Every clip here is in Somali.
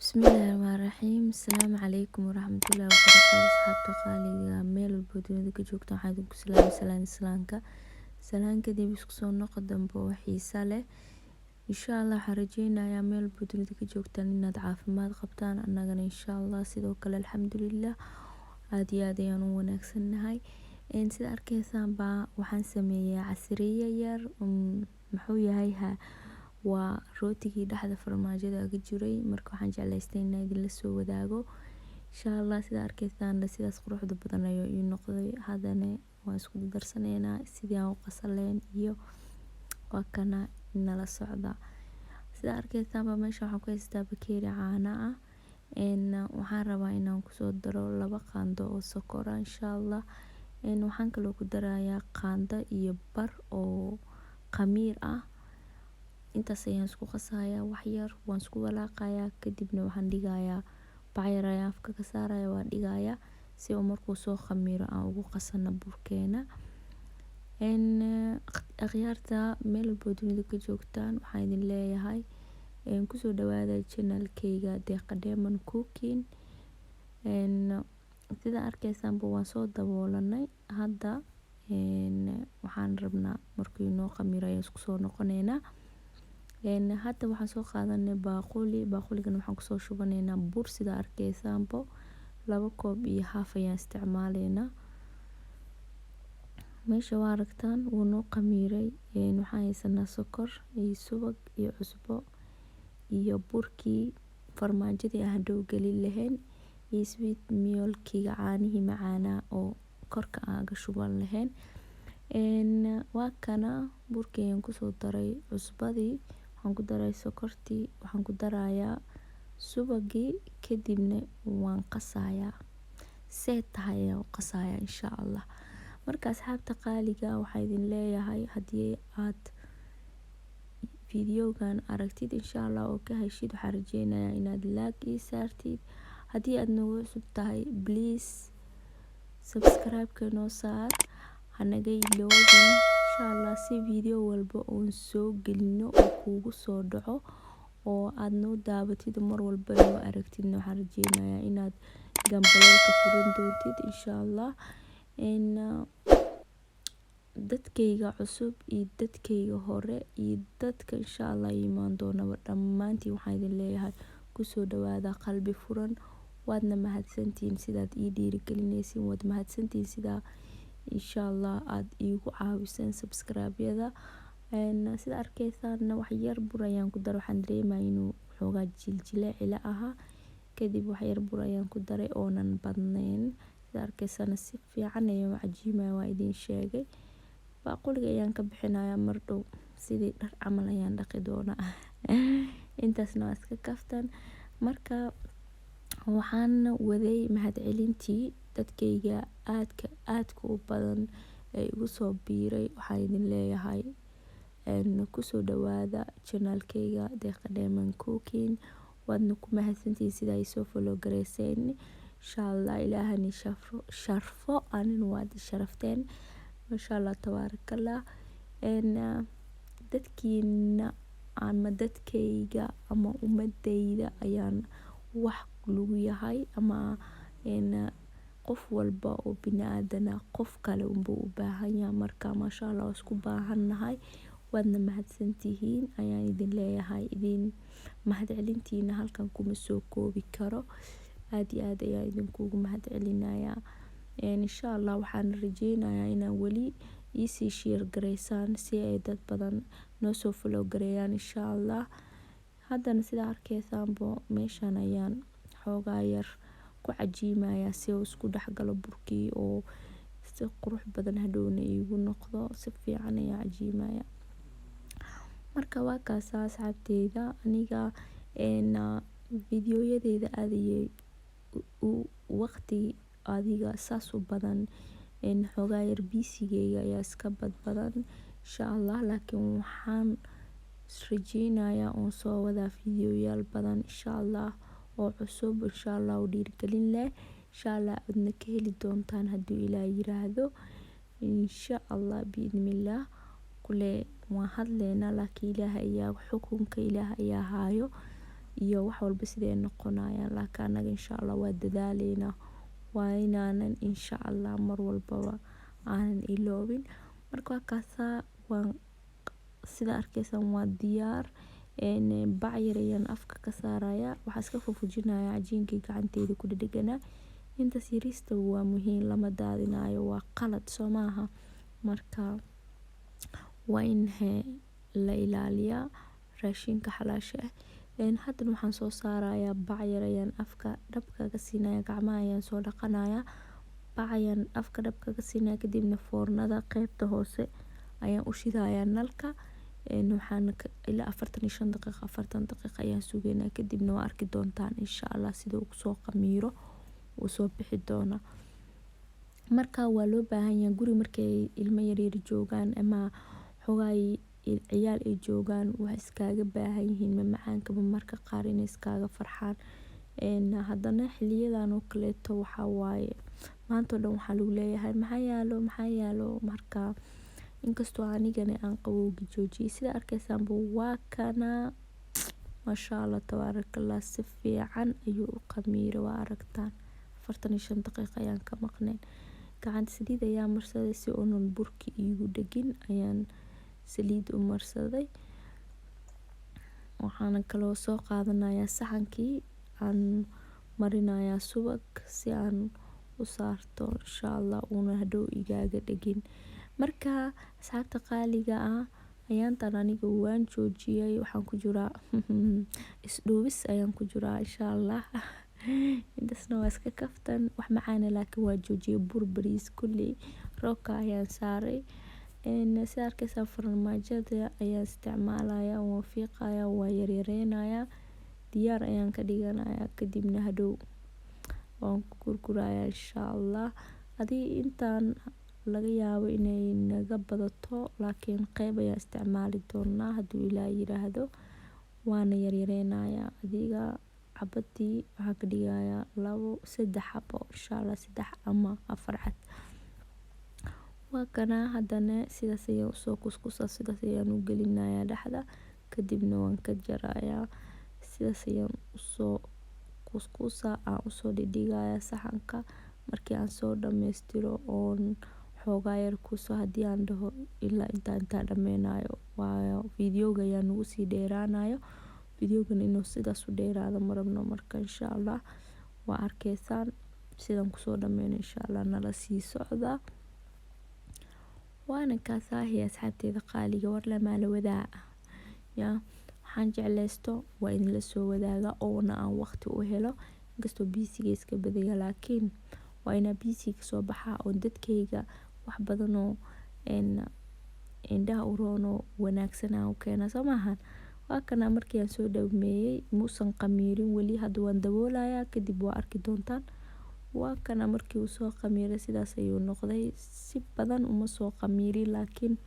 Bismillahirrahmanirrahiim. Asalaamu calaykum waraxmatullaahi wabarakaatuh. Asxaabta qaaliga meel walbo dunida ka joogta waxaan idinku salaamay salaanta salaan kadib isku soo noqo dambe oo xiisa leh. Insha Allah waxaan rajeynayaa meel walbo dunida ka joogtaan inaad caafimaad qabtaan, annagana insha Allah sidoo kale alxamdulillah aad iyo aad ayaan u wanaagsannahay. Sida arkaysaan waxaan sameeyay casriye yar muxuu yahay waa rootigii dhexda farmaajada aga jiray, marka waxaan jeclaystay inaan idin la soo wadaago insha Allah. Sida arkaysaan sidaas quruxda badan ayuu ii noqday. Haddana waan isku darsanaynaa sidii aan u qasaleen iyo waa kana nala socda. Sida arkaysaan meesha waxaan ku haystaa bakeeri caano ah. Waxaan rabaa inaan kusoo daro 2 qaando oo sokor ah insha Allah. Waxaan kaloo ku darayaa qaando iyo bar oo khamiir ah. Intaas ayaan isku qasayaa wax yar, waan isku walaaqayaa kadibna waxaan dhigayaa bac yar ayaan afka ka saarayaa, waan dhigayaa si uu markuu soo khamiiro aan ugu qasano burkeena. Akhyaarta meel walbo dunida ka joogtaan waxaan idin leeyahay kusoo dhawaada channel-kayga Deeqa Diamond Cooking. Sida arkaysaan waan soo daboolanay hadda. Waxaan rabnaa markuu noo khamiiro ayaan isku soo noqonaynaa. Hadda waxaan soo qaadanay baaquligan waxaan kusoo shubanaynaa bur. Sida arkaysaan 2 koob iyo haaf ayaan isticmaalaynaa. Meesha waa aragtaan wuu noo khamiiray. Waxaan haysanaa sokor iyo subag iyo cusbo iyo burkii farmaajadii aan hadhow gelin lahayn iyo sweet milk-kiga caanihii macaanaa oo korka aan ga shuban lahayn. Waa kana burkii ayaan kusoo daray cusbadii, waxaan ku daray sokortii, waxaan ku darayaa subagii kadibna waan qasayaa see tahay ayaan u qasayaa insha Allah. Marka asxaabta qaaliga waxaan idin leeyahay haddii aad videogan aragtid insha Allah oo ka heshid waxaan rajeynayaa inaad like ii saartid. Haddii aad nagu cusub tahay please subscribe-ka noo saar, hanaga iloobin insha Allah si video walba oon soo gelino oo kuugu soo dhaco oo aad noo daabatid mar walba noo aragtidna waxaan rajeynayaa inaad gambaleelka furan doontid insha Allah. Dadkayga cusub iyo dadkayga hore iyo dadka insha Allah imaan doonaba dhammaantiin waxaan idin leeyahay kusoo dhawaada qalbi furan. Waadna mahadsantihiin sidaad ii dhiirigelinaysiin, waad mahadsantihiin sidaa insha Allah aad iigu caawiseen subscribe-yada. Sida arkaysaan wax yar bur ayaan ku daray, waxaan dareemayaa inuu xoogaa jiljilaac ila ahaa. Kadib wax yar bur ayaan ku daray oonan badnayn. Sida arkaysaan si fiican ayaan u cajiimayaa, waa idin sheegay. Baaquliga ayaan ka bixinayaa mar dhow sidii dhar camal ayaan dhaqi doonaa. Intaasna waa iska kaftan. Marka waxaan waday mahadcelintii dadkayga aadka u badan ee igu soo biiray. Waxaan idin leeyahay kusoo dhawaada channel-kayga Deeqa Diamond Cooking. Waadna ku mahadsantihiin sida ay soo follow gareyseen insha Allah. Ilaahani sharfo anina waad sharafteen masha Allah tabaarakallah. Dadkiina ama dadkayga ama ummadayda ayaan wax lagu yahay ama qof walba oo bini'aadan qof kale unbuu u baahan yahay. Marka masha Allah isku baahannahay. Waadna mahadsantihiin ayaan idin leeyahay. Mahadcelintiina halkan kuma soo koobi karo. Aad iyo aad ayaan idinkugu mahadcelinayaa. Insha Allah waxaan rajeynayaa inaan weli ii share gareysaan si ay dad badan noo soo follow gareeyaan insha Allah. Haddana sida arkaysaan meeshan ayaan xoogaa yar ku cajiimayaa si uu isku dhexgalo burkii oo si qurux badan hadhowna iigu noqdo. Si fiican ayaan cajiimayaa. Marka waa kaas asxaabteyda aniga videoyadeyda aad ayay waqti adiga saas u badan xoogaa yar busy-gayga ayaa iska badan insha Allah. Laakiin waxaan rajeynayaa oon soo wadaa videoyaal badan insha Allah oo cusub insha Allah oo dhiirigelin leh insha Allah aadna ka heli doontaan hadduu Ilaahay yiraahdo insha Allah biidhnillah. Kule waan hadlaynaa laakiin Ilaahay ayaa xukunka Ilaahay ayaa haayo. iyo wax walba siday noqonayaan. Laakiin anaga insha Allah waa dadaaleynaa, waa inaanan insha Allah mar walbaba aanan iloobin. Marka waa kaasaa waan sida arkaysaan waa diyaar. Bac yar ayaan afka ka saaraya, waxaa iska fufujinaya cajiinkii gacanteyda ku dhedheganaa. Intaas yarista waa muhiim, lama daadinayo, waa qalad soo maaha. Marka waa in la ilaaliyaa raashinka xalaasha ah. Haddana waxaan soo saarayaa bac yar ayaan afka dhabka ka siinaya, gacmaha ayaan soo dhaqanayaa, bac ayaan afka dhabka ka siinaya, kadibna foornada qaybta hoose ayaan u shidayaa nalka. Waxaan ilaa 45 daqiiqo 40 daqiiqo ayaan sugaynaa, kadibna waa arki doontaan insha Allah sida uu soo qamiiro uu soo bixi doona. Marka waa loo baahan yahay guri markay ilmo yaryar joogaan ama xogaay ciyaal ay joogaan, wax iskaaga baahan yihiin mamacaanka marka qaar inay iskaaga farxaan. Haddana xiliyadan oo kaleeto waxaa waaye maanta oo dhan waxaa lagu leeyahay maxaa yaalo. Marka inkastoo anigana aan qabowga joojiyay, sida arkaysaanba waa kana masha Allah tabaarakallah, si fiican ayuu u qamiiray. waa aragtaan 45 daqiiqo ayaan ka maqnayn. Gacanta saliid ayaan marsaday si uunan burki iigu dhegin, ayaan saliid u marsaday. Waxaan kaloo soo qaadanayaa saxankii, aan marinayaa subag si aan u saarto insha Allah uuna hadhow igaaga dhegin. Marka asxaabta qaaliga ah, ayaantan aniga waan joojiyay, waxaan ku jiraa isdhoobis ayaan ku jiraa insha Allah. Intaasna waa iska kaftan, wax macaana laakiin waa joojiyay. Bur bariis kulli roobka ayaan saaray. Sida arkaysaan farmaajada ayaan isticmaalayaa, waan fiiqayaa, waa yaryareynayaa, diyaar ayaan ka dhiganayaa, kadibna hadhow waan ku gurgurayaa insha Allah. Hadii intaan laga yaabo inay naga badato, laakiin qayb ayaan isticmaali doonaa hadduu Ilaahay yiraahdo. Waana yaryareynayaa, adiga xabadii waxaan ka dhigayaa 2-3 xabo insha Allah, 3 ama 4 cad. Waa kana haddana sidaas ayaan usoo kuskusaa, sidaas ayaan u gelinayaa dhexda, kadibna waan ka jarayaa. Sidaas ayaan usoo kuskusaa, aan usoo dhigaya saxanka. Markii aan soo dhammaystiro oon xoogaa yar kusoo, haddii aan dhaho ilaa intaa dhammaynayo, waayo videoga ayaa nagu sii dheeraanayo. Videogan inuu sidaas u dheeraado ma rabno. Marka insha Allah waa arkaysaan sidaan kusoo dhammayno insha Allah, nala sii socda. Waana kaasaahi asxaabteeda qaaliga, war lama la wadaa waxaan jeclaysto waa in la soo wadaaga oona aan waqti u helo. Inkastoo BC-ga iska badaya, laakiin waa inaa BC ka soo baxaa oo dadkayga wax badan oo indhaha u roon oo wanaagsan aan u keena soo maahan. Waa kana markii aan soo dhameeyay, muusan qamiirin weli, hadda waan daboolayaa, kadib waa arki doontaan. Waa kana markii uu soo qamiiray sidaas ayuu noqday. Si badan uma soo qamiirin, laakiin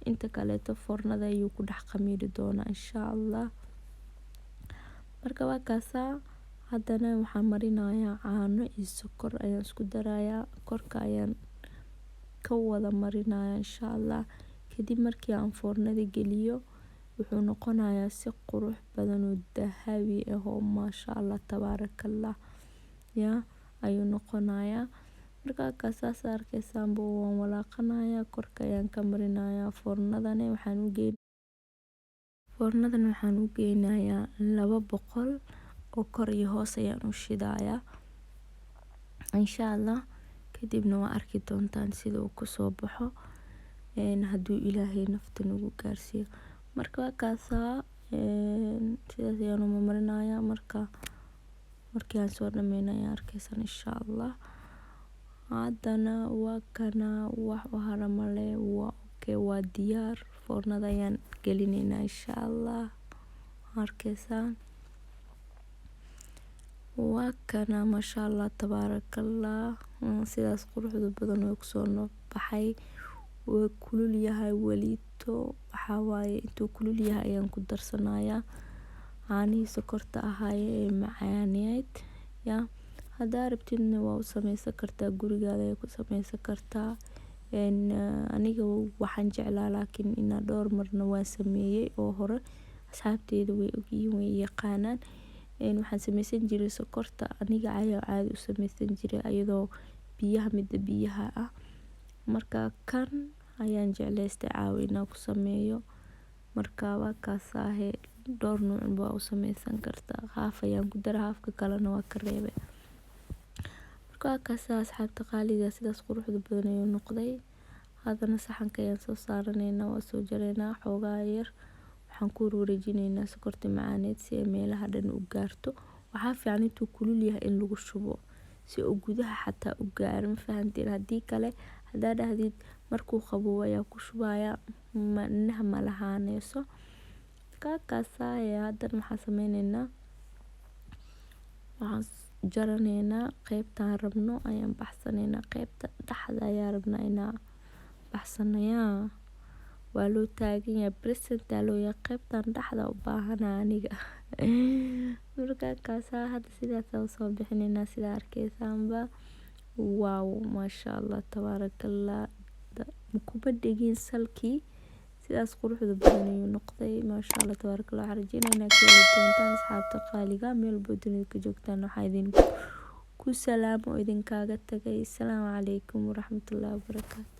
inta kaleeto foornada ayuu ku dhex qamiiri doonaa insha Allah. Marka waa kaasaa, haddana waxaan marinayaa caano iyo sokor ayaan isku darayaa, korka ayaan ka wada marinayaa insha Allah. Kadib markii aan foornada geliyo, wuxuu noqonayaa si qurux badan oo dahabi ah oo masha Allah tabaarakallah ayuu noqonayaa. Marka kaasaas arkaysaanba waan walaaqanayaa, korka ayaan ka marinayaa. Foornadan waxaan u geynayaa 200 oo kor iyo hoos ayaan u shidayaa insha Allah. Kadibna waa arki doontaan sida uu kusoo baxo, hadduu Ilaahay nafta nagu gaarsiiyo. Marka waa kaasaa, sidaas ayaan u marinayaa. Markii aan soo dhammeynaya arkaysaan insha Allah. Haddana waa kana wax u haramale, waa diyaar. Foornada ayaan gelinaynaa insha Allah. Arkaysaan waa kana masha Allah tabaarakallah, sidaas quruxda badan oo kusoo baxay. Waa kulul yahay welito, waxaa waaye intuu kulul yahay ayaan ku darsanayaa caanihii sokorta ahaaye ee macaaneed. Haddaa rabtidna waa u sameysan kartaa, gurigaada ayaa ku sameysan kartaa. Aniga waxaan jeclaa, laakiin inaa dhowr marna waan sameeyay oo hore. Asxaabteeda way ogyihiin, way yaqaanaan. waxaan sameysan jiray sokorta aniga ayaa caadi u sameysan jiray ayadoo biyaha ah. Marka kan ayaan jecleystay caawa inaan ku sameeyo. Marka waa kaasaahe dhowr nooc baa u sameysan kartaa. Haaf ayaan ku daray, haafka kalena waa ka reebay. Marka waa kaasaa asxaabta qaaliga sidaas quruxda badan ayuu noqday. Haddana saxanka ayaan soo saaraneynaa, waa soo jaraynaa xoogaa yar. Waxaan ku wareejinaynaa sokorta macaaneed si ay meelaha dhan u gaarto. Waxaa fiican intuu kulul yahay in lagu shubo si uu gudaha xataa u gaaro, ma fahanteen? Haddii kale haddaad dhahdid markuu qaboobo ayaa ku shubaya macnaha ma lahaaneyso. Marka kaasaa haddana waxaan sameyneynaa, waxaan jaraneynaa qaybtaan rabno ayaan baxsaneynaa. Qaybta dhaxda ayaa rabnaa inaan baxsanayaa. Waa loo taagan yahay present loo yahay qaybtaan dhaxda u baahanaa aniga. Marka kaasaa hadda sidaas oo soo bixinaynaa sida arkeysaanba. Wow, masha Allah, tabaarakallah. Kuma dhigin salkii sidaas quruxda badan ayuu noqday. Masha Allah, tabaarakallah. Waxaan rajeynaynaa kala doontaan asxaabta qaaliga meel dunida ka joogtaan. Waxaa idin ku salaamo idinkaaga tagay. Assalaamu calaykum waraxmatullaahi wabarakaatuh.